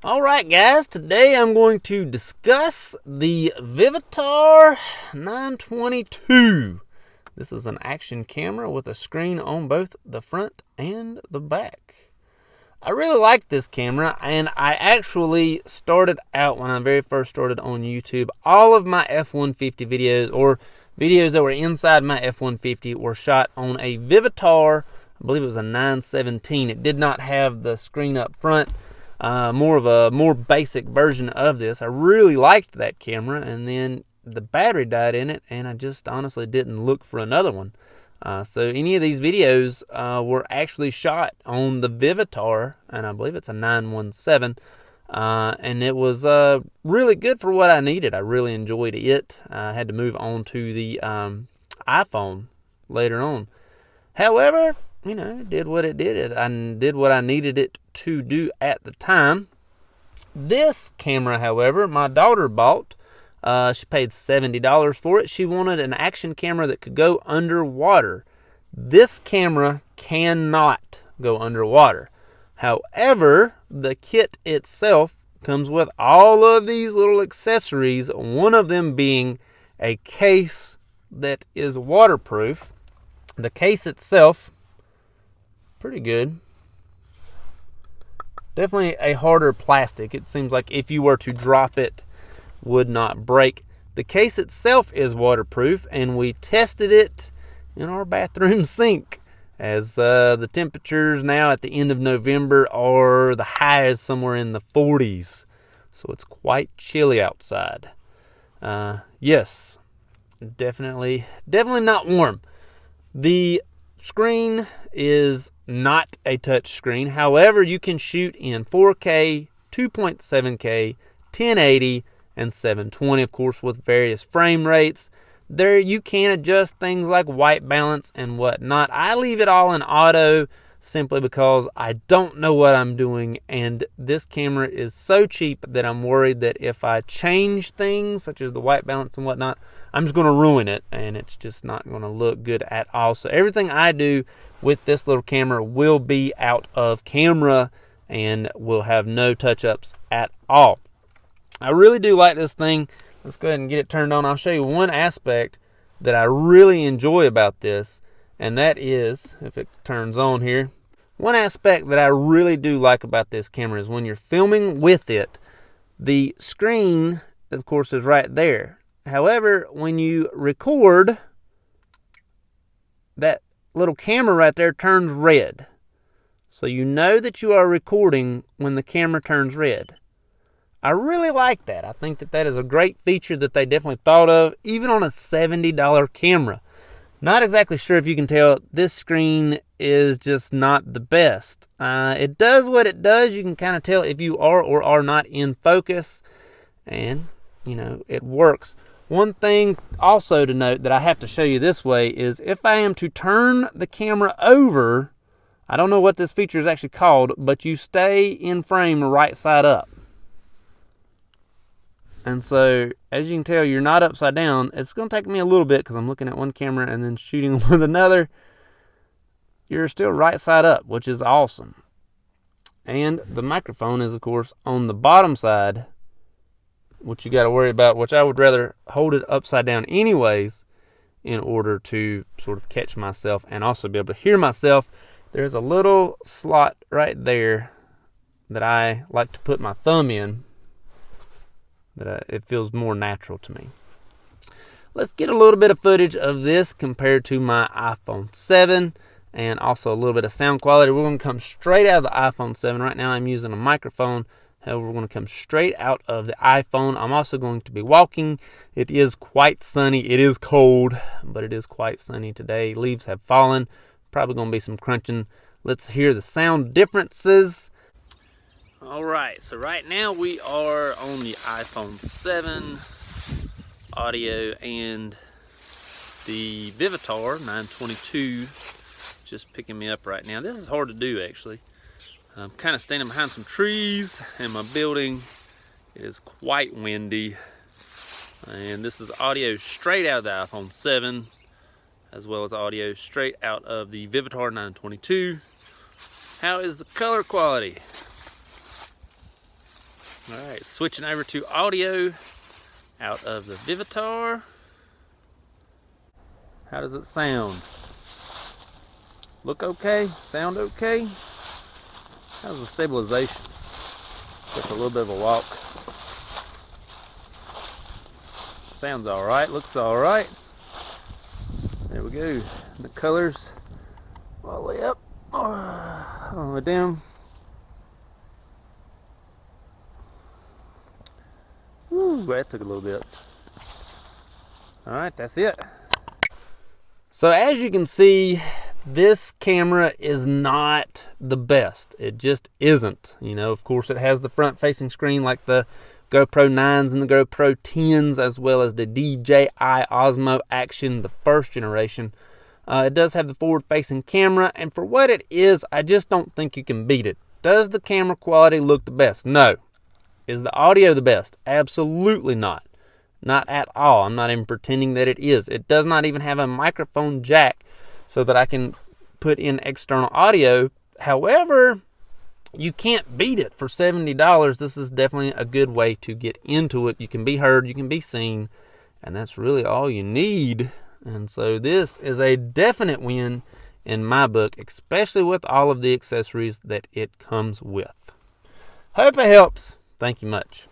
Alright guys, today I'm going to discuss the Vivitar 922. This is an action camera with a screen on both the front and the back. I really like this camera, and I actually started out when I very first started on YouTube. All of my F-150 videos, or videos that were inside my F-150, were shot on a Vivitar. I believe it was a 917. It did not have the screen up front. More basic version of this. I really liked that camera, and then the battery died in it, and I just honestly didn't look for another one. So any of these videos were actually shot on the Vivitar, and I believe it's a 917. And it was really good for what I needed. I really enjoyed it. I had to move on to the iPhone later on. However, it did what it did. I did what I needed it to do at the time. This camera, however, my daughter bought. She paid $70 for it. She wanted an action camera that could go underwater. This camera cannot go underwater. However, the kit itself comes with all of these little accessories, one of them being a case that is waterproof. The case itself, pretty good. Definitely a harder plastic. It seems like if you were to drop it, would not break. The case itself is waterproof, and we tested it in our bathroom sink, as the temperatures now at the end of November are the highs somewhere in the 40s, so it's quite chilly outside. Yes, definitely not warm. The screen is not a touch screen. However, you can shoot in 4K, 2.7K, 1080, and 720, of course, with various frame rates. There you can adjust things like white balance and whatnot. I leave it all in auto simply because I don't know what I'm doing, and this camera is so cheap that I'm worried that if I change things such as the white balance and whatnot, I'm just going to ruin it, and it's just not going to look good at all. So everything I do with this little camera will be out of camera and will have no touch-ups at all. I really do like this thing. Let's go ahead and get it turned on. I'll show you one aspect that I really enjoy about this, and that is, if it turns on here, one aspect that I really do like about this camera is when you're filming with it, the screen, of course, is right there. However, when you record, that little camera right there turns red. So you know that you are recording when the camera turns red. I really like that. I think that is a great feature that they definitely thought of, even on a $70 camera. Not exactly sure if you can tell, this screen is just not the best. It does what it does. You can kind of tell if you are or are not in focus, and, it works. One thing also to note that I have to show you this way is if I am to turn the camera over, I don't know what this feature is actually called, but you stay in frame right side up. And so, as you can tell, you're not upside down. It's going to take me a little bit because I'm looking at one camera and then shooting with another. You're still right side up, which is awesome. And the microphone is, of course, on the bottom side, which you got to worry about, which I would rather hold it upside down anyways in order to sort of catch myself and also be able to hear myself. There's a little slot right there that I like to put my thumb in. It feels more natural to me. Let's get a little bit of footage of this compared to my iPhone 7 and also a little bit of sound quality. We're going to come straight out of the iPhone 7. Right now I'm using a microphone. However, we're going to come straight out of the iPhone. I'm also going to be walking. It is quite sunny. It is cold, but it is quite sunny today. Leaves have fallen. Probably going to be some crunching. Let's hear the sound differences. Alright, so right now we are on the iPhone 7 audio, and the Vivitar 922 just picking me up right now. This is hard to do, actually. I'm kind of standing behind some trees in my building. It is quite windy, and this is audio straight out of the iPhone 7 as well as audio straight out of the Vivitar 922. How is the color quality? All right, switching over to audio out of the Vivitar. How does it sound? Look okay? Sound okay? How's the stabilization? Just a little bit of a walk. Sounds all right, looks all right. There we go. The colors all the way up, all the way down. Ooh, that took a little bit. All right, that's it. So as you can see, this camera is not the best. It just isn't. You know, of course, it has the front-facing screen like the GoPro 9s and the GoPro 10s, as well as the DJI Osmo Action, the first generation. It does have the forward-facing camera, and for what it is, I just don't think you can beat it. Does the camera quality look the best? No. Is the audio the best? Absolutely not. Not at all. I'm not even pretending that it is. It does not even have a microphone jack so that I can put in external audio. However, you can't beat it for $70. This is definitely a good way to get into it. You can be heard, you can be seen, and that's really all you need. And so this is a definite win in my book, especially with all of the accessories that it comes with. Hope it helps. Thank you much.